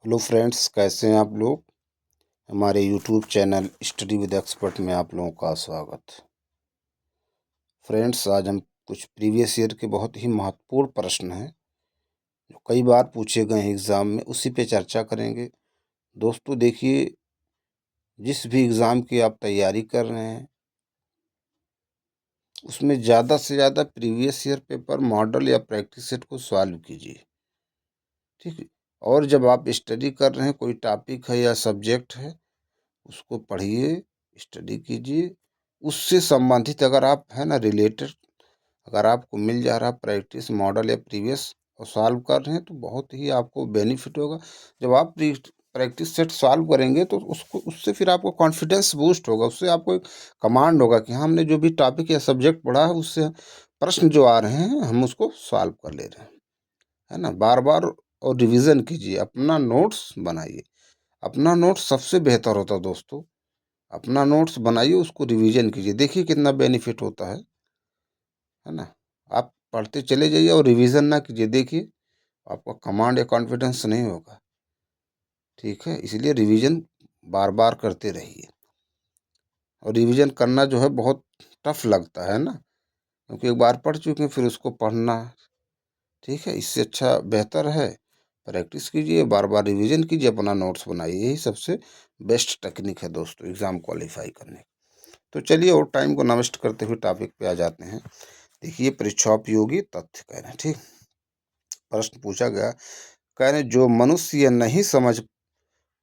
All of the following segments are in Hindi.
हेलो फ्रेंड्स, कैसे हैं आप लोग। हमारे YouTube channel study with expert में आप लोगों का स्वागत। फ्रेंड्स, आज हम कुछ प्रीवियस ईयर के बहुत ही महत्वपूर्ण प्रश्न हैं जो कई बार पूछे गए हैं एग्ज़ाम में, उसी पे चर्चा करेंगे। दोस्तों देखिए, जिस भी एग्ज़ाम की आप तैयारी कर रहे हैं उसमें ज़्यादा से ज़्यादा प्रीवियस ईयर पेपर मॉडल या प्रैक्टिस सेट को सॉल्व कीजिए, ठीक है। और जब आप स्टडी कर रहे हैं, कोई टॉपिक है या सब्जेक्ट है, उसको पढ़िए, स्टडी कीजिए। उससे संबंधित अगर आप है ना रिलेटेड अगर आपको मिल जा रहा प्रैक्टिस मॉडल या प्रीवियस और सॉल्व कर रहे हैं तो बहुत ही आपको बेनिफिट होगा। जब आप प्रैक्टिस सेट सॉल्व करेंगे तो उसको उससे फिर आपको कॉन्फिडेंस बूस्ट होगा, उससे आपको एक कमांड होगा कि हाँ, हमने जो भी टॉपिक या सब्जेक्ट पढ़ा है उससे प्रश्न जो आ रहे हैं हम उसको सॉल्व कर ले रहे हैं, है ना। बार बार और रिवीजन कीजिए, अपना नोट्स बनाइए। अपना नोट्स सबसे बेहतर होता है दोस्तों। अपना नोट्स बनाइए, उसको रिवीजन कीजिए, देखिए कितना बेनिफिट होता है ना। आप पढ़ते चले जाइए और रिवीजन ना कीजिए, देखिए आपका कमांड या कॉन्फिडेंस नहीं होगा, ठीक है। इसलिए रिवीजन बार बार करते रहिए। और रिवीजन करना जो है बहुत टफ लगता है ना, क्योंकि एक बार पढ़ चुके हैं फिर उसको पढ़ना, ठीक है। इससे अच्छा बेहतर है प्रैक्टिस कीजिए, बार बार रिवीजन कीजिए, अपना नोट्स बनाइए। यही सबसे बेस्ट टेक्निक है दोस्तों एग्ज़ाम क्वालिफाई करने की। तो चलिए और टाइम को नष्ट करते हुए टॉपिक पे आ जाते हैं। देखिए, परीक्षाोपयोगी तथ्य कह रहे हैं, ठीक। प्रश्न पूछा गया, कह रहे जो मनुष्य ये नहीं समझ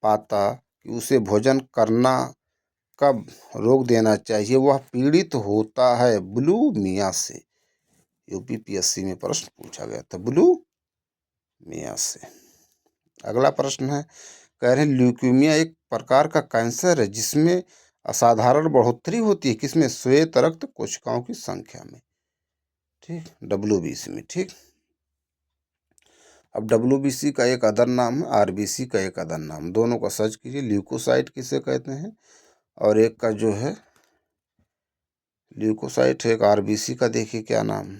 पाता कि उसे भोजन करना कब रोक देना चाहिए, वह पीड़ित होता है। ब्लू मियाँ से यूपीपीएससी में प्रश्न पूछा गया था, ब्लू मियाँ से। अगला प्रश्न है, कह रहे हैं ल्यूकीमिया एक प्रकार का कैंसर है जिसमें असाधारण बढ़ोतरी होती है, किसमें, श्वेत रक्त कोशिकाओं की संख्या में, ठीक, डब्ल्यूबीसी में, ठीक। अब डब्ल्यूबीसी का एक अदर नाम है, आरबीसी का एक अदर नाम, दोनों का सर्च कीजिए। ल्यूकोसाइट किसे कहते हैं और एक का जो है ल्यूकोसाइट है, एक आरबीसी का देखिए क्या नाम।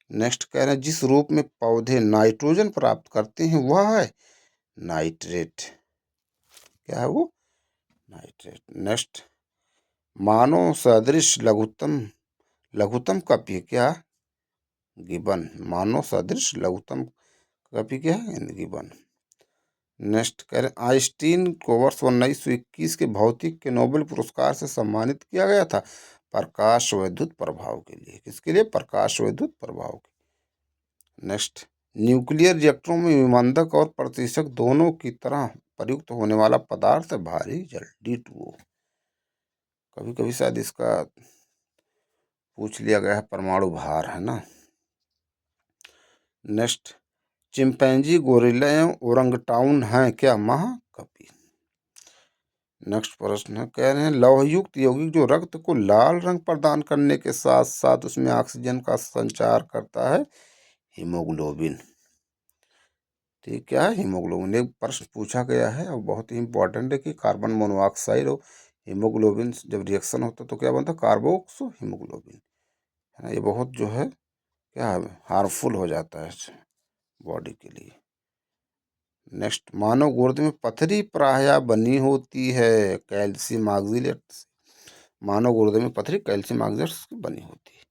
नेक्स्ट कह रहे हैं जिस रूप में पौधे नाइट्रोजन प्राप्त करते हैं वह है नाइट्रेट। क्या है वो, नाइट्रेट। नेक्स्ट, मानव सदृश लघुत्तम लघुत्तम कपि क्या, गिबन। मानव सदृश लघुत्तम कपि क्या है, गिबन। नेक्स्ट कह रहे आइंस्टीन को वर्ष 1921 के भौतिक के नोबेल पुरस्कार से सम्मानित किया गया था प्रकाश वैद्युत प्रभाव के लिए, किसके लिए, प्रकाश वैद्युत प्रभाव के। नेक्स्ट, न्यूक्लियर रिएक्टरों में विमंदक और प्रतिशक दोनों की तरह प्रयुक्त होने वाला पदार्थ है भारी जल, D2O। कभी कभी शायद इसका पूछ लिया गया है, परमाणु भार, है ना। नेक्स्ट, चिंपैंजी गोरिल्ला एवं ओरंगटाउन हैं क्या, महाकपि। नेक्स्ट प्रश्न है, कह रहे हैं लौहयुक्त यौगिक जो रक्त को लाल रंग प्रदान करने के साथ साथ उसमें ऑक्सीजन का संचार करता है, हीमोग्लोबिन, ठीक। क्या है, हीमोग्लोबिन। एक प्रश्न पूछा गया है और बहुत ही इंपॉर्टेंट है कि कार्बन मोनोऑक्साइड और हीमोग्लोबिन जब रिएक्शन होता है तो क्या बनता है, कार्बोक्सो हीमोग्लोबिन, है ना। ये बहुत जो है क्या है, हार्मफुल हो जाता है बॉडी के लिए। नेक्स्ट, मानव गुर्दे में पथरी प्रायः बनी होती है कैल्शियम ऑक्जेलेट से। मानव गुर्दे में पथरी कैल्शियम ऑक्जेलेट से बनी होती है।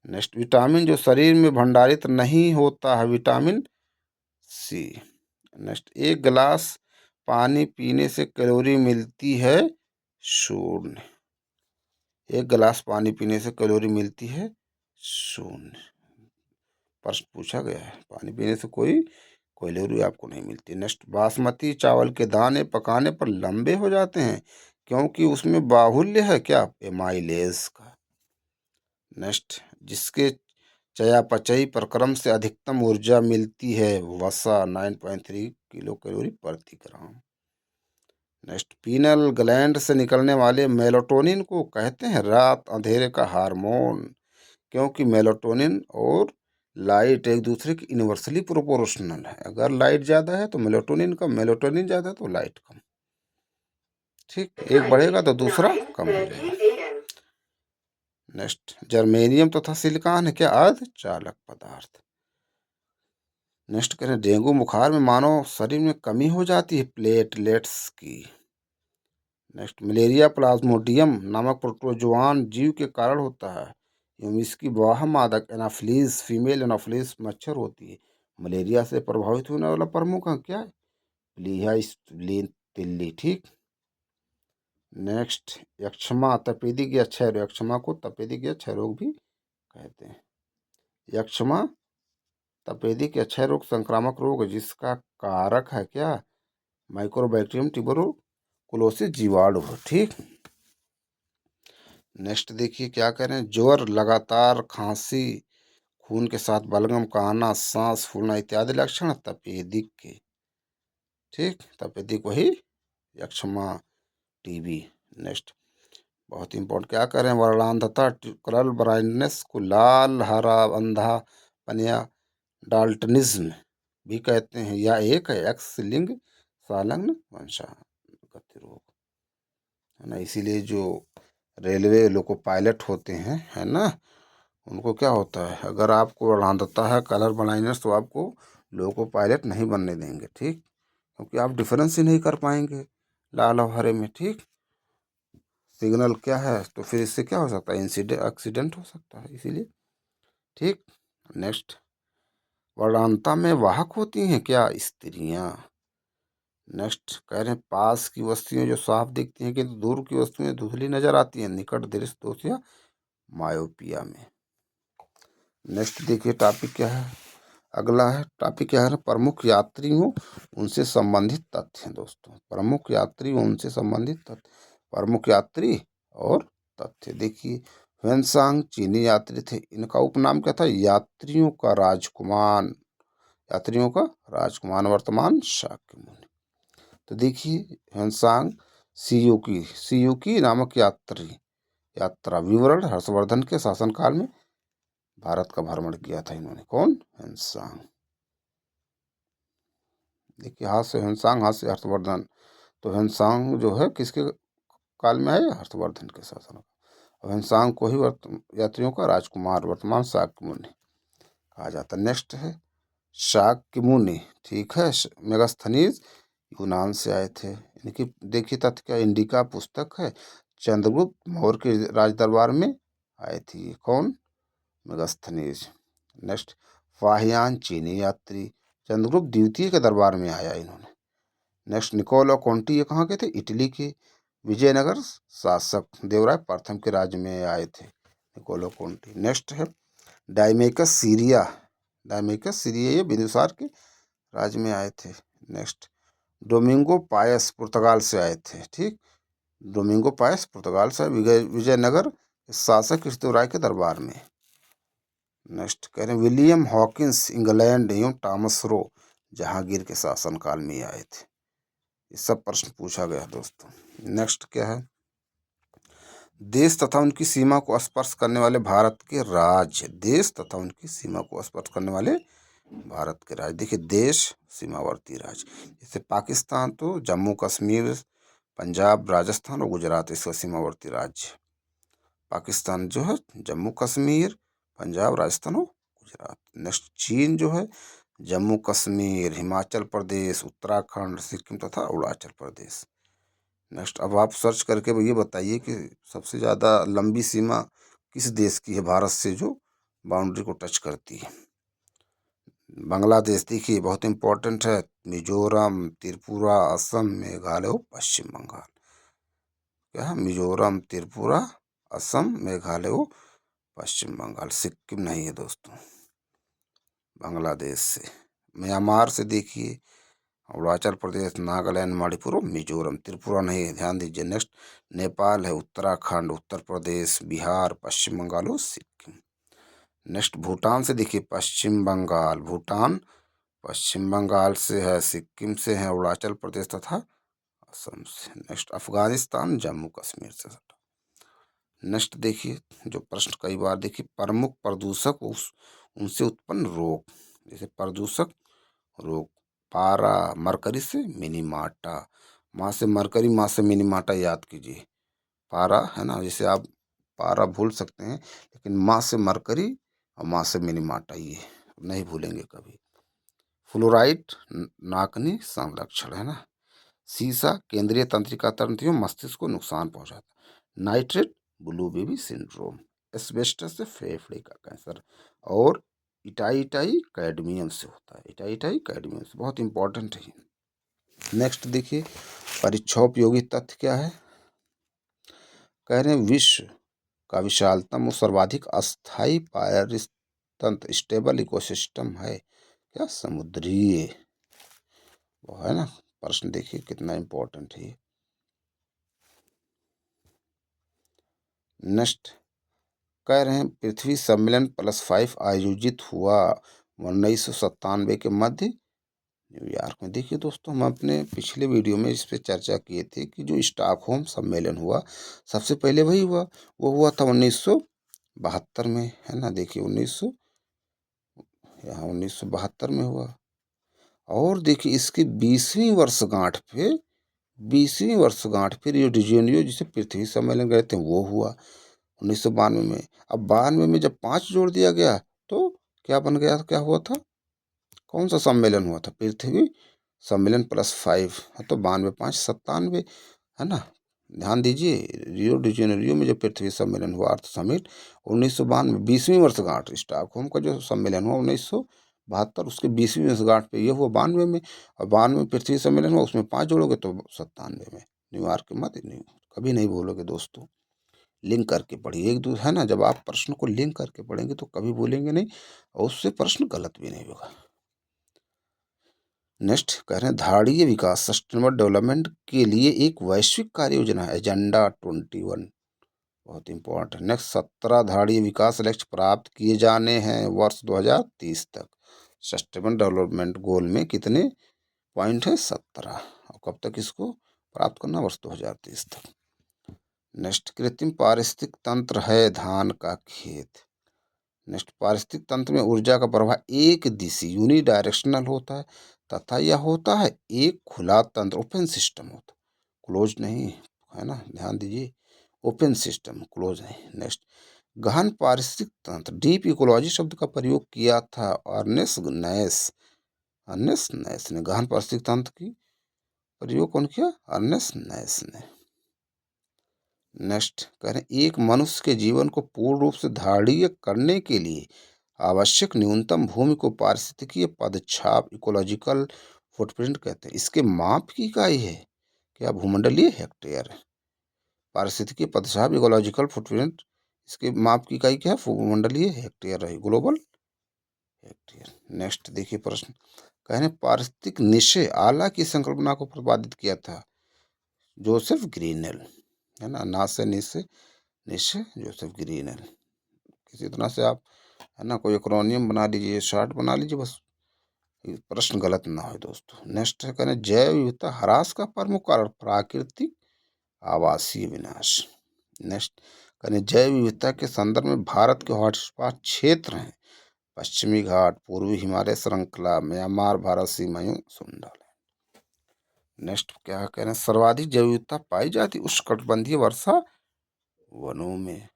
नेक्स्ट, विटामिन जो शरीर में भंडारित नहीं होता है, विटामिन सी। नेक्स्ट, एक गिलास पानी पीने से कैलोरी मिलती है शून्य। एक गिलास पानी पीने से कैलोरी मिलती है शून्य। प्रश्न पूछा गया है, पानी पीने से कोई कैलोरी आपको नहीं मिलती। नेक्स्ट, बासमती चावल के दाने पकाने पर लंबे हो जाते हैं क्योंकि उसमें बाहुल्य है क्या, एमाइलेज का। नेक्स्ट, जिसके चयापचयी प्रक्रम से अधिकतम ऊर्जा मिलती है, वसा 9.3 किलो कैलोरी प्रति ग्राम। नेक्स्ट, पीनल ग्लैंड से निकलने वाले मेलाटोनिन को कहते हैं रात अंधेरे का हार्मोन, क्योंकि मेलाटोनिन और लाइट एक दूसरे की इन्वर्सली प्रोपोर्शनल है। अगर लाइट ज़्यादा है तो मेलाटोनिन कम, मेलाटोनिन ज़्यादा है तो लाइट कम, ठीक। एक बढ़ेगा तो दूसरा कम हो जाएगा। नेक्स्ट, जर्मेनियम तथा सिलिकॉन है क्या, अर्धचालक पदार्थ। नेक्स्ट कह रहे हैं डेंगू बुखार में मानव शरीर में कमी हो जाती है प्लेटलेट्स की। नेक्स्ट मलेरिया प्लाज्मोडियम नामक प्रोटोजोआन जीव के कारण होता है एवं इसकी वाह मादक एनाफ्लीज फीमेल एनाफ्लीज मच्छर होती है। मलेरिया से प्रभावित होने वाला प्रमुख अंग क्या है? प्लीहा स्प्लीन तिल्ली। ठीक। नेक्स्ट यक्षमा तपेदिक या क्षय रोग। यक्षमा को तपेदिक या क्षय रोग भी कहते हैं। यक्षमा तपेदिक या क्षय रोग संक्रामक रोग है जिसका कारक है क्या? माइक्रोबैक्टीरियम ट्यूबरकुलोसिस जीवाणु। ठीक। नेक्स्ट देखिए क्या कह रहे हैं, ज्वर, लगातार खांसी, खून के साथ बलगम का आना, सांस फूलना इत्यादि लक्षण तपेदिक के। ठीक। तपेदिक वही यक्षमा टीबी। नेक्स्ट बहुत इंपॉर्टेंट क्या कह रहे हैं, वर्णांधता कलर ब्लाइंडनेस को लाल हरा अंधा पनिया डाल्टनिज्म भी कहते हैं। या एक है एक्स लिंग संलग्न वंशागत रोग, है ना। इसीलिए जो रेलवे लोको पायलट होते हैं, है ना, उनको क्या होता है, अगर आपको वर्णांधता है कलर ब्लाइंडनेस तो आपको लोको पायलट नहीं बनने देंगे। ठीक। क्योंकि आप डिफरेंस ही नहीं कर पाएंगे लाल और हरे में। ठीक। सिग्नल क्या है, तो फिर इससे क्या हो सकता है, इंसिडेंट एक्सीडेंट हो सकता है इसीलिए। ठीक। नेक्स्ट वर्णांता में वाहक होती हैं क्या? स्त्रियां। नेक्स्ट कह रहे हैं पास की वस्तुएं जो साफ दिखती हैं किंतु दूर की वस्तुएं धुंधली नजर आती हैं, निकट दृष्टि दोष या मायोपिया में। नेक्स्ट देखिए टॉपिक क्या है, अगला है टॉपिक क्या है, प्रमुख यात्रियों उनसे संबंधित तथ्य। दोस्तों प्रमुख यात्री उनसे संबंधित तथ्य, प्रमुख यात्री और तथ्य। देखिए ह्वेनसांग चीनी यात्री थे, इनका उपनाम क्या था? यात्रियों का राजकुमार। यात्रियों का राजकुमार वर्तमान शाक्य मुनि। तो देखिए ह्वेनसांग सीयूकी नामक यात्रा विवरण हर्षवर्धन के शासनकाल में भारत का भ्रमण किया था इन्होंने। कौन? ह्वेनसांग। देखिए हाथ से ह्वेनसांग, हाथ से हर्षवर्धन। तो ह्वेनसांग जो है किसके काल में आए? हर्षवर्धन के शासन। ह्वेनसांग को ही यात्रियों का राजकुमार वर्तमान शाक्य मुनि कहा जाता है। नेक्स्ट है शाक्य मुनि। ठीक है। मेगास्थनीज यूनान से आए थे। इनकी देखिए तथ्य क्या, इंडिका पुस्तक है, चंद्रगुप्त मौर्य के राज दरबार में आए थी। कौन? मेगास्थनीज। नेक्स्ट फाहियान चीनी यात्री, चंद्रगुप्त द्वितीय के दरबार में आया इन्होंने। नेक्स्ट निकोलो कॉन्टी, ये कहाँ के थे? इटली के विजयनगर शासक देवराय प्रथम के राज्य में आए थे निकोलो कॉन्टी। नेक्स्ट है डायमेकस सीरिया, डायमेकस सीरिया ये बिंदुसार के राज्य में आए थे। नेक्स्ट डोमिंगो पायस पुर्तगाल से आए थे। ठीक। डोमिंगो पायस पुर्तगाल से विजयनगर शासक कृष्णदेवराय के दरबार में। नेक्स्ट कह रहे हैं विलियम हॉकिंस इंग्लैंड एवं टॉमस रो जहांगीर के शासनकाल में आए थे। ये सब प्रश्न पूछा गया दोस्तों। नेक्स्ट क्या है, देश तथा उनकी सीमा को स्पर्श करने वाले भारत के राज्य। देश तथा उनकी सीमा को स्पर्श करने वाले भारत के राज्य। देखिए देश सीमावर्ती राज्य, जैसे पाकिस्तान तो जम्मू कश्मीर, पंजाब, राजस्थान और गुजरात इसका सीमावर्ती राज्य। पाकिस्तान जो है जम्मू कश्मीर, पंजाब, राजस्थान और गुजरात। नेक्स्ट चीन जो है जम्मू कश्मीर, हिमाचल प्रदेश, उत्तराखंड, सिक्किम तथा अरुणाचल प्रदेश। नेक्स्ट अब आप सर्च करके ये बताइए कि सबसे ज़्यादा लंबी सीमा किस देश की है भारत से जो बाउंड्री को टच करती है? बांग्लादेश। देखिए बहुत इंपॉर्टेंट है, मिजोरम, त्रिपुरा, असम, मेघालय और पश्चिम बंगाल। क्या है? मिजोरम, त्रिपुरा, असम, मेघालय और पश्चिम बंगाल। सिक्किम नहीं है दोस्तों। बांग्लादेश से। म्यांमार से देखिए अरुणाचल प्रदेश, नागालैंड, मणिपुर और मिजोरम। त्रिपुरा नहीं है, ध्यान दीजिए। नेक्स्ट नेपाल है, उत्तराखंड, उत्तर प्रदेश, बिहार, पश्चिम बंगाल और सिक्किम। नेक्स्ट भूटान से देखिए पश्चिम बंगाल, भूटान पश्चिम बंगाल से है, सिक्किम से है, अरुणाचल प्रदेश तथा असम से। नेक्स्ट अफगानिस्तान जम्मू कश्मीर से सटा। नेक्स्ट देखिए जो प्रश्न कई बार देखिए, प्रमुख प्रदूषक उनसे उत्पन्न रोग। जैसे प्रदूषक रोग, पारा मरकरी से मिनीमाटा, माँ से मरकरी, माँ से मिनीमाटा याद कीजिए। पारा है ना, जैसे आप पारा भूल सकते हैं लेकिन माँ से मरकरी और माँ से मिनीमाटा ये नहीं भूलेंगे कभी। फ्लोराइड नाकनी संरक्षण है ना। सीसा केंद्रीय तंत्रिका तंत्रियों मस्तिष्क को नुकसान पहुंचाता। Nitrate blue baby syndrome. Asbestos से फेफड़े का कैंसर। और इटाइटाई कैडमियम से होता है। इटाइटाई कैडमियम से बहुत इंपॉर्टेंट है। नेक्स्ट देखिए परीक्षा उपयोगी तथ्य क्या है। कह रहे हैं विश्व का विशालतम और सर्वाधिक अस्थायी पारिस्थितिक स्टेबल इकोसिस्टम है क्या, समुद्री। वो है ना। प्रश्न देखिए कितना इंपॉर्टेंट है। नेक्स्ट कह रहे हैं पृथ्वी सम्मेलन +5 आयोजित हुआ 1997 के मध्य न्यूयॉर्क में। देखिए दोस्तों हम अपने पिछले वीडियो में इस पे चर्चा किए थे कि जो स्टॉकहोम सम्मेलन हुआ सबसे पहले वही हुआ, वो हुआ था 1972 में, है ना। देखिए 1972 में हुआ। और देखिए इसकी 20वीं वर्षगांठ पे रियो डी जेनेरियो जिसे पृथ्वी सम्मेलन गए थे वो हुआ 1992 में। अब 92 में जब 5 जोड़ दिया गया तो क्या बन गया, क्या हुआ था, कौन सा सम्मेलन हुआ था, पृथ्वी सम्मेलन +5। तो 92 5 97, है ना। ध्यान दीजिए रियो डी जेनेरियो में जो पृथ्वी सम्मेलन हुआ अर्थ समिट 1992 20वीं वर्षगांठ। स्टॉकहोम का जो सम्मेलन हुआ 1972 उसके 20वीं वर्षगांठ पे ये हुआ 92 में। और 92 में पृथ्वी सम्मेलन हुआ उसमें 5 जोड़ोगे तो 97 में न्यूयॉर्क के मध्य नहीं। कभी नहीं भूलोगे दोस्तों, लिंक करके पढ़िए एक दूसरे, है ना। जब आप प्रश्न को लिंक करके पढ़ेंगे तो कभी भूलेंगे नहीं और उससे प्रश्न गलत भी नहीं होगा। नेक्स्ट कह रहे हैं धारणीय विकास सस्टेनेबल डेवलपमेंट के लिए एक वैश्विक कार्य योजना है एजेंडा 21, बहुत इंपॉर्टेंट। नेक्स्ट 17 धारणीय विकास लक्ष्य प्राप्त किए जाने हैं वर्ष 2030 तक। सस्टेनेबल डेवलपमेंट गोल में कितने पॉइंट है, 17। और कब तक इसको प्राप्त करना, वर्ष 2030 तक। नेक्स्ट कृत्रिम पारिस्थितिक तंत्र है धान का खेत। नेक्स्ट पारिस्थितिक तंत्र में ऊर्जा का प्रवाह एक दिशी यूनिडायरेक्शनल होता है तथा यह होता है एक खुला तंत्र, ओपन सिस्टम होता है, क्लोज नहीं, है ना। ध्यान दीजिए ओपन सिस्टम, क्लोज नहीं। नेक्स्ट गहन पारिस्थितिक तंत्र डीप इकोलॉजी शब्द का प्रयोग किया था अर्नेस्ट नैस ने। गहन पारिस्थितिक तंत्र की प्रयोग कौन किया, अर्नेस्ट नैस ने। नेक्स्ट कह रहे हैं एक मनुष्य के जीवन को पूर्ण रूप से धारणीय करने के लिए आवश्यक न्यूनतम भूमि को पारिस्थितिकीय पदछाप इकोलॉजिकल फुटप्रिंट कहते हैं। इसके माप की इकाई है क्या, भूमंडलीय हेक्टेयर। पारिस्थितिकीय पदछाप इकोलॉजिकल फुटप्रिंट इसके माप की इकाई क्या है, भूमंडलीय हेक्टेयर है, ग्लोबल हेक्टेयर। नेक्स्ट देखिए प्रश्न कह रहे हैं पारिस्थितिक निश्चय आला की संकल्पना को प्रतिपादित किया था जोसेफ ग्रीनेल, है ना से निश्चय जोसेफ ग्रीनेल। किसी तरह से आप, है ना, कोई एक्रोनियम बना लीजिए, शॉर्ट बना लीजिए, बस प्रश्न गलत ना हो दोस्तों। नेक्स्ट है कहना जैव विविधता ह्रास का प्रमुख कारण प्राकृतिक आवासीय विनाश। नेक्स्ट कहने जैव विविधता के संदर्भ में भारत के हॉटस्पॉट क्षेत्र हैं पश्चिमी घाट, पूर्वी हिमालय श्रृंखला, म्यांमार, भारत सीमाएं, सुंदर। नेक्स्ट क्या कह रहे हैं सर्वाधिक जैव विविधता पाई जाती उष्णकटिबंधीय वर्षा वनों में।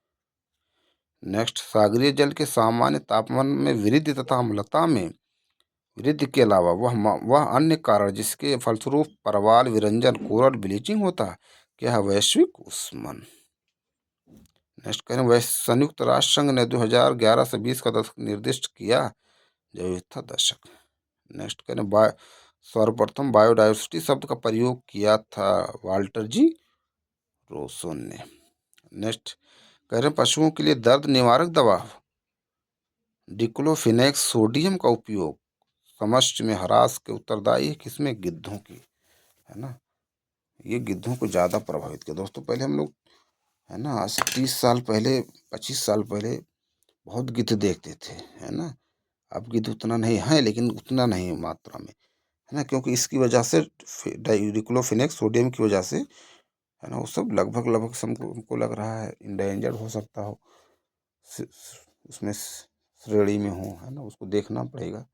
नेक्स्ट सागरीय जल के सामान्य तापमान में वृद्धि तथा अम्लता में वृद्धि के अलावा वह अन्य कारण जिसके फलस्वरूप परवाल विरंजन कोरल ब्लीचिंग होता है क्या है, वैश्विक उष्मन। नेक्स्ट कह रहे हैं संयुक्त राष्ट्र संघ ने 2011 से 20 का दशक निर्दिष्ट किया जैव विविधता दशक। नेक्स्ट कह रहे हैं सर्वप्रथम बायोडाइवर्सिटी शब्द का प्रयोग किया था वाल्टर जी रोसोन ने। नेक्स्ट कह रहे हैं पशुओं के लिए दर्द निवारक दवा डिक्लोफिनेक्स सोडियम का उपयोग समष्टि में ह्रास के उत्तरदायी है किसमें, गिद्धों की, है ना। ये गिद्धों को ज़्यादा प्रभावित किया दोस्तों। पहले हम लोग, है ना, आज से 30 साल पहले 25 साल पहले बहुत गिद्ध देखते थे, है ना। अब गिद्ध उतना नहीं है लेकिन उतना नहीं मात्रा में, है ना, क्योंकि इसकी वजह से डिक्लोफिनेक्स सोडियम की वजह से, है ना, वो सब लगभग लगभग हमको लग रहा है इंडेंजर्ड हो सकता हो, उसमें श्रेणी में हो, है ना, उसको देखना पड़ेगा।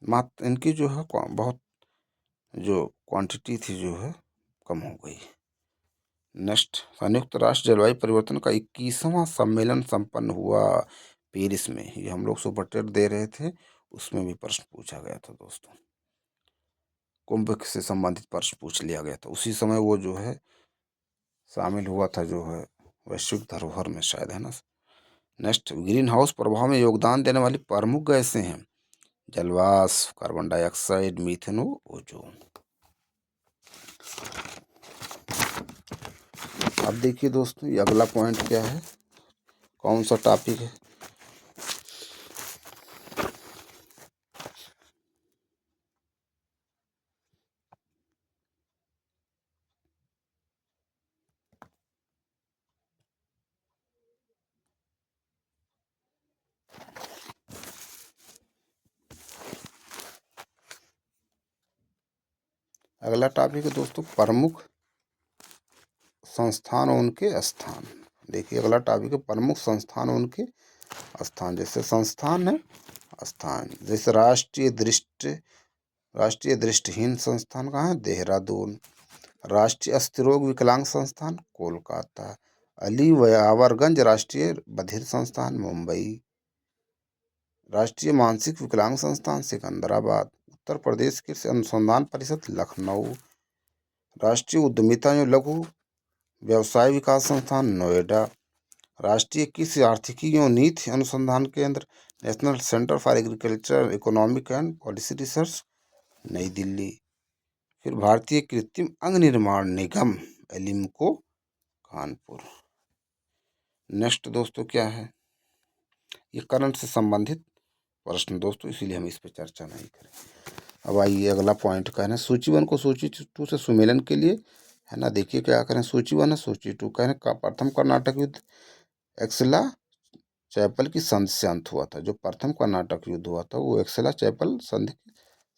मात्र इनकी जो है बहुत जो क्वांटिटी थी जो है कम हो गई। नेक्स्ट संयुक्त राष्ट्र जलवायु परिवर्तन का 21वां सम्मेलन संपन्न हुआ पेरिस में। ये हम लोग सुपर टेट दे रहे थे उसमें भी प्रश्न पूछा गया था दोस्तों। कुंभ से संबंधित प्रश्न पूछ लिया गया था उसी समय, वो जो है शामिल हुआ था, जो है वैश्विक धरोहर में शायद, है ना। नेक्स्ट, ग्रीन हाउस प्रभाव में योगदान देने वाली प्रमुख गैसें हैं जलवाष्प, कार्बन डाइऑक्साइड, मीथेन, ओजोन। अब देखिए दोस्तों, ये अगला पॉइंट क्या है, कौन सा टॉपिक है। अगला टॉपिक है दोस्तों, प्रमुख संस्थान और उनके स्थान। देखिए अगला टॉपिक है प्रमुख संस्थान और उनके स्थान। जैसे संस्थान है, स्थान, जैसे राष्ट्रीय दृष्टिहीन संस्थान कहाँ है, देहरादून। राष्ट्रीय अस्थिरोग विकलांग संस्थान, कोलकाता। अली यावरगंज राष्ट्रीय बधिर संस्थान, मुंबई। राष्ट्रीय मानसिक विकलांग संस्थान, सिकंदराबाद। उत्तर प्रदेश कृषि अनुसंधान परिषद, लखनऊ। राष्ट्रीय उद्यमिता एवं लघु व्यवसाय विकास संस्थान, नोएडा। राष्ट्रीय कृषि आर्थिकी एवं नीति अनुसंधान केंद्र, national centre for agriculture economic and policy research, नई दिल्ली। फिर भारतीय कृत्रिम अंग निर्माण निगम, एलिम्को, कानपुर। नेक्स्ट दोस्तों क्या है, ये करंट से संबंधित प्रश्न दोस्तों, इसीलिए हम इस पर चर्चा नहीं करें। अब आइए अगला पॉइंट कह रहे हैं, सूची 1 को सूची 2 से सुमेलन के लिए, है ना। देखिए क्या करें, सूची 1 है, सूची 2 कह रहे हैं, प्रथम कर्नाटक युद्ध एक्सला चैपल की संधि से अंत हुआ था। जो प्रथम कर्नाटक युद्ध हुआ था वो एक्सला चैपल संधि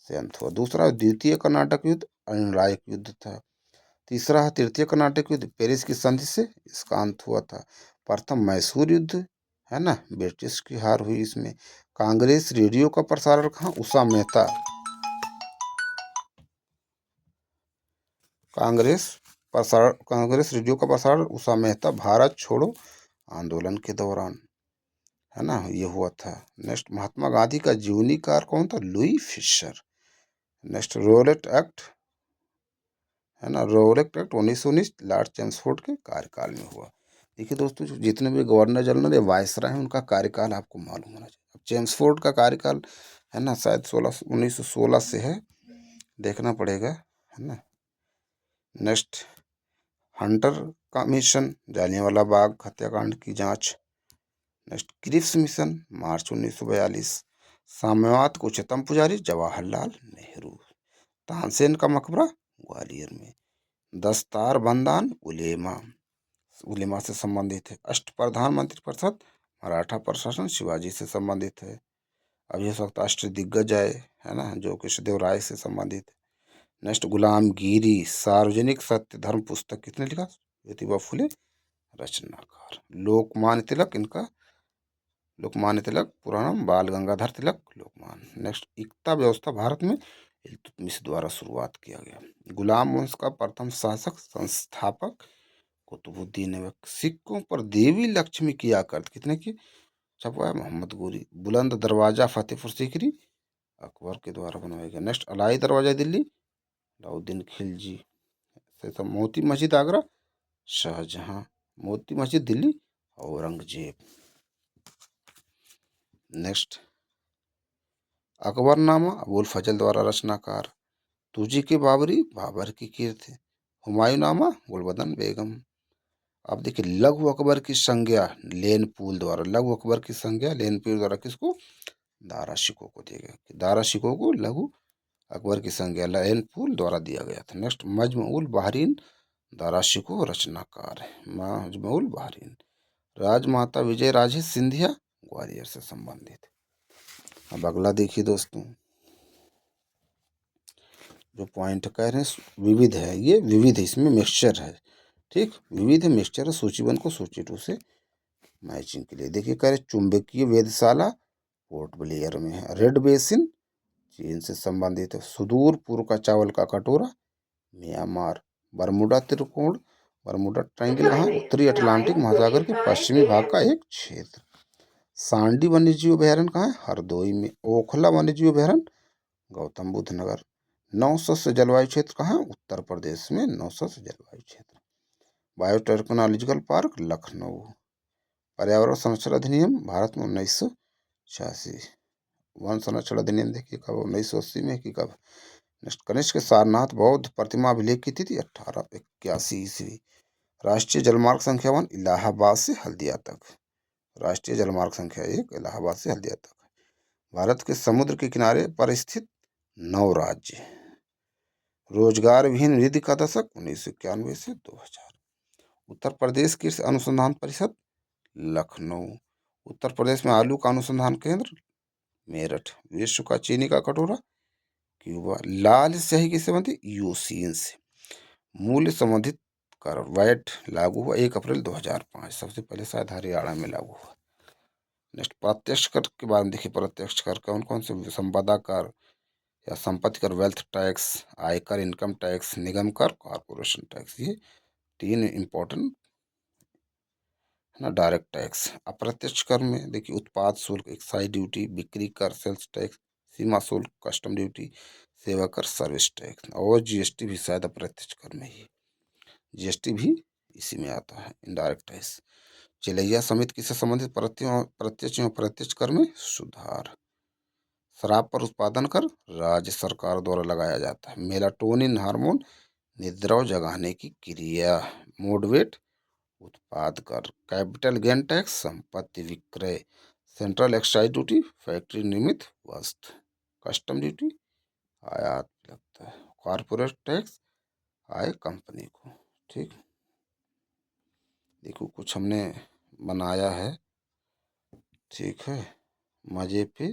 से अंत हुआ। दूसरा, द्वितीय कर्नाटक युद्ध अनिर्णायक युद्ध था। तीसरा है तृतीय कर्नाटक युद्ध, पेरिस की संधि से इसका अंत हुआ था। प्रथम मैसूर युद्ध, है ना, ब्रिटिश की हार हुई इसमें। कांग्रेस रेडियो का प्रसारण कहाँ, उषा मेहता। कांग्रेस रेडियो का प्रसारण उषा मेहता भारत छोड़ो आंदोलन के दौरान, है ना, ये हुआ था। नेक्स्ट, महात्मा गांधी का जीवनी कार कौन था, Louis Fischer. Next, Rowlatt Act, है ना, रोलेट एक्ट 1919 लॉर्ड चेम्सफोर्ड के कार्यकाल में हुआ। देखिए दोस्तों, जो जितने भी गवर्नर जनरल या वायसराय हैं उनका कार्यकाल आपको मालूम होना चाहिए। अब चेम्सफोर्ड का कार्यकाल, है ना, शायद 1916 से है, देखना पड़ेगा, है ना। Next, Hunter commission, Jallianwala Bagh हत्याकांड की जांच। नेक्स्ट, क्रिप्स मिशन, मार्च 1942। साम्यवाद के उच्चतम पुजारी, जवाहरलाल नेहरू। तानसेन का मकबरा, ग्वालियर में। दस्तार बंदान, उलेमा से संबंधित है। अष्ट प्रधानमंत्री परिषद, मराठा प्रशासन, शिवाजी से संबंधित है। अब ये सकता अष्ट दिग्गज है ना, जो कृष्णदेव राय से संबंधित है। नेक्स्ट, गुलामगिरी, सार्वजनिक सत्य धर्म पुस्तक किसने लिखा, ज्योतिबा फुले, रचनाकार। लोकमान्य तिलक, पूरा नाम बाल गंगाधर तिलक, लोकमान्य। नेक्स्ट, एकता व्यवस्था भारत में इल्तुतमिश द्वारा शुरुआत किया गया। गुलाम वंश का प्रथम शासक संस्थापक कुतुबुद्दीन ऐबक। सिक्कों पर देवी लक्ष्मी की आकृति कितने की छपवाया, मोहम्मद गोरी। बुलंद दरवाजा फतेहपुर सीकरी, अकबर के द्वारा बनवाया गया। नेक्स्ट, अलाई दरवाजा दिल्ली, अलाउद्दीन खिलजी। मोती मस्जिद आगरा, शाहजहां। मोती मस्जिद दिल्ली, औरंगजेब। नेक्स्ट, अकबरनामा अबुल फजल द्वारा रचनाकार। तुजी के बाबरी, बाबर की कीर्ति। हुमायूंनामा, गुलबदन बेगम। अब देखिए, लघु अकबर की संज्ञा लेनपूल द्वारा, लघु अकबर की संज्ञा लेनपूल द्वारा किसको, दारा शिकोह को दिया गया। दारा शिकोह को लघु अकबर की संज्ञा लेनपूल द्वारा दिया गया था। नेक्स्ट, मजमउल बहरीन, दारा शिकोह रचनाकार है, मजमउल बहरीन। राजमाता विजय राजे सिंधिया, ग्वालियर से संबंधित। अब अगला देखिए दोस्तों, जो पॉइंट कह रहे हैं विविध है, ये विविध है, इसमें मिक्सचर है, ठीक, विविध है, मिक्सचर है। सूची 1 को सूची 2 से मैचिंग के लिए देखिए, कह रहे चुंबकीय वेधशाला पोर्ट ब्लेयर में है। रेड बेसिन, चीन से संबंधित है। सुदूर पूर्व का चावल का कटोरा, म्यांमार। बरमुडा त्रिकोण, बरमुडा ट्रायंगल कहाँ, उत्तरी अटलांटिक महासागर के पश्चिमी भाग का एक क्षेत्र। सांडी वन्यजीव अभयारण्य कहाँ है? हरदोई में। ओखला वन्यजीव अभयारण्य गौतम बुद्ध नगर। नौसस जलवायु क्षेत्र कहाँ है? उत्तर प्रदेश में नौसस जलवायु क्षेत्र। Biotechnological park Lucknow. पर्यावरण संरक्षण अधिनियम भारत में 1986। वन संरक्षण अधिनियम देखिए कब, 1980 में कि कब। नेक्स्ट, कनिष्क के सारनाथ बौद्ध प्रतिमा अभिलेख की तिथि 1881 ईस्वी। राष्ट्रीय जलमार्ग संख्या 1 इलाहाबाद से हल्दिया तक। राष्ट्रीय जलमार्ग संख्या 1 इलाहाबाद से हल्दिया तक। भारत के समुद्र के किनारे पर स्थित 9 राज्य। रोजगार विहीन वृद्धि का दशक 1991 से 2000। उत्तर प्रदेश कृषि अनुसंधान परिषद लखनऊ। उत्तर प्रदेश में आलू का अनुसंधान केंद्र मेरठ। विश्व का चीनी का कटोरा क्यूबा। लाल स्याही किससे बनती? यूसीन से। मूल्य संबंधित कर वैट लागू हुआ 1 अप्रैल 2005। सबसे पहले शायद हरियाणा में लागू हुआ। नेक्स्ट, प्रत्यक्ष कर के बारे में देखिए। प्रत्यक्ष कर कौन कौन से? संपदा कर या संपत्ति कर, वेल्थ टैक्स, आयकर इनकम टैक्स, निगम कर, कॉरपोरेशन टैक्स। ये 3 इम्पोर्टेंट है ना डायरेक्ट टैक्स। अप्रत्यक्ष कर में देखिए उत्पाद शुल्क, एक्साइज ड्यूटी, बिक्री कर, सेल्स टैक्स, सीमा शुल्क, कस्टम ड्यूटी, सेवा कर, सर्विस टैक्स। और जीएसटी भी शायद अप्रत्यक्ष कर में ही, जीएसटी भी इसी में आता है, इनडायरेक्ट टैक्स। चिलैया समिति किससे संबंधित? प्रत्यक्ष एवं प्रत्यक्ष कर में सुधार। शराब पर उत्पादन कर राज्य सरकार द्वारा लगाया जाता है। मेलाटोनिन हार्मोन निद्रा जगाने की क्रिया। मोडवेट उत्पाद कर। कैपिटल गेन टैक्स संपत्ति विक्रय। सेंट्रल एक्साइज ड्यूटी फैक्ट्री निर्मित वस्तु। कस्टम ड्यूटी आयात लगता है। कॉरपोरेट टैक्स आय कंपनी को। ठीक, देखो कुछ हमने बनाया है, ठीक है, मजे पे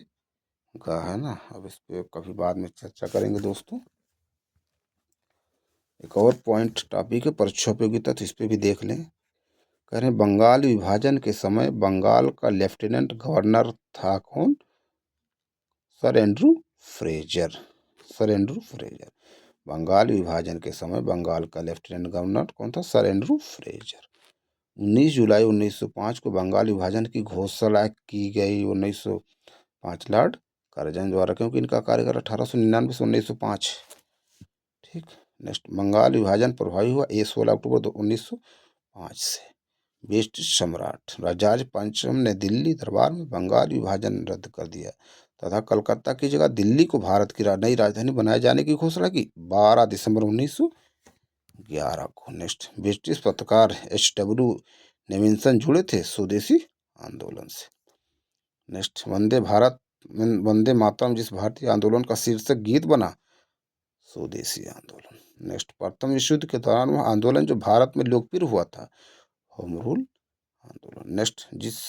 का है ना। अब इस पे कभी बाद में चर्चा करेंगे दोस्तों। एक और पॉइंट टॉपिक है परीक्षा उपयोगिता, तो इस पे भी देख लें। कह रहे हैं बंगाल विभाजन के समय बंगाल का लेफ्टिनेंट गवर्नर था कौन? Sir Andrew Fraser. Sir Andrew Fraser. Bengal विभाजन के समय बंगाल का लेफ्टिनेंट गवर्नर कौन था? Sir Andrew Fraser. 19 जुलाई 1905 को बंगाल विभाजन की घोषणा की गई। 1905 लॉर्ड कर्जन द्वारा, क्योंकि इनका कार्यकाल 1899 से 1905। ठीक। नेक्स्ट, बंगाल विभाजन प्रभावी हुआ 16 अक्टूबर 1905 से। ब्रिटिश सम्राट राजराज पंचम ने दिल्ली दरबार में बंगाल विभाजन रद्द कर दिया तथा कलकत्ता की जगह दिल्ली को भारत की नई राजधानी बनाए जाने की घोषणा की 12 दिसंबर 1911 को। नेक्स्ट, ब्रिटिश पत्रकार HW नेविंसन जुड़े थे स्वदेशी आंदोलन से। नेक्स्ट, वंदे मातरम जिस भारतीय आंदोलन का शीर्षक गीत बना, स्वदेशी आंदोलन। नेक्स्ट, प्रथम विश्व युद्ध के दौरान वह आंदोलन जो भारत में लोकप्रिय हुआ था, होम रूल आंदोलन। नेक्स्ट,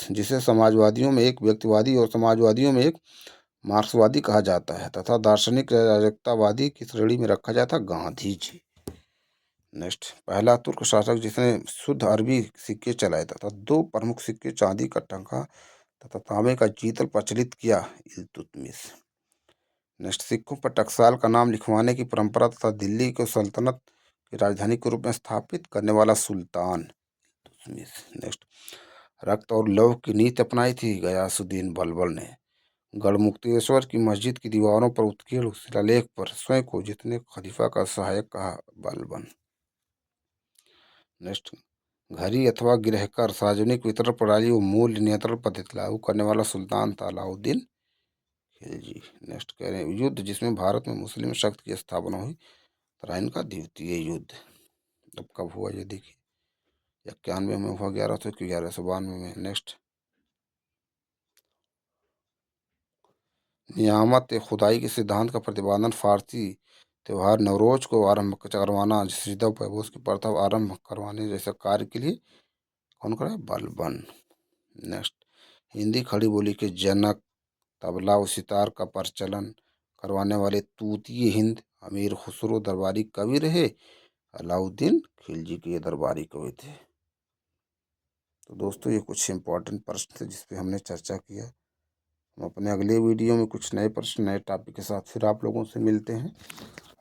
जिसे समाजवादियों में एक व्यक्तिवादी और समाजवादियों में एक मार्क्सवादी कहा जाता है तथा दार्शनिक राजकतावादी की श्रेणी में रखा जाता, गांधी जी। नेक्स्ट, पहला तुर्क शासक जिसने शुद्ध अरबी सिक्के चलाए तथा 2 प्रमुख सिक्के चांदी का टंका तथा तांबे का जीतल प्रचलित किया, इल्तुतमिश। नेक्स्ट, सिक्कों पर टकसाल का नाम लिखवाने की परंपरा तथा दिल्ली को सल्तनत की राजधानी के रूप में स्थापित करने वाला सुल्तान, इल्तुतमिश। नेक्स्ट, रक्त और लौह की नीति अपनाई थी गयासुद्दीन बलबल ने। गढ़मुक्तेश्वर की मस्जिद की दीवारों पर उत्कीर्ण शिलालेख पर स्वयं को जितने खलीफा का सहायक कहा, बलबन। नेक्स्ट, घरी अथवा गृहकर सार्वजनिक वितरण प्रणाली व मूल्य नियंत्रण पद्धति लागू करने वाला सुल्तान था अलाउद्दीन खिलजी। नेक्स्ट, कह रहे हैं युद्ध जिसमें भारत में मुस्लिम शक्ति की स्थापना हुई, तराइन का द्वितीय युद्ध। अब कब हुआ ये देखिए, 91 में हुआ, 1192 में। नेक्स्ट, नियामत खुदाई के सिद्धांत का प्रतिपादन, फारसी त्यौहार नवरोज को आरंभ करवाना, श्रीदा पैबोस की प्रथा आरंभ करवाने जैसे कार्य के लिए कौन कराए, बलबन। नेक्स्ट, हिंदी खड़ी बोली के जनक, तबला और सितार का प्रचलन करवाने वाले तूतीय हिंद अमीर खुसरो दरबारी कवि रहे, अलाउद्दीन खिलजी के ये दरबारी कवि थे। तो दोस्तों ये कुछ इंपॉर्टेंट प्रश्न थे जिस पे हमने चर्चा किया। हम अपने अगले वीडियो में कुछ नए प्रश्न नए टॉपिक के साथ फिर आप लोगों से मिलते हैं।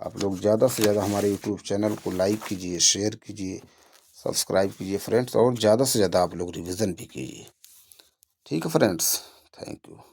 आप लोग ज़्यादा से ज़्यादा हमारे यूट्यूब चैनल को लाइक कीजिए, शेयर कीजिए, सब्सक्राइब कीजिए फ्रेंड्स, और ज़्यादा से ज़्यादा आप लोग रिवीजन भी कीजिए। ठीक है फ्रेंड्स, थैंक यू।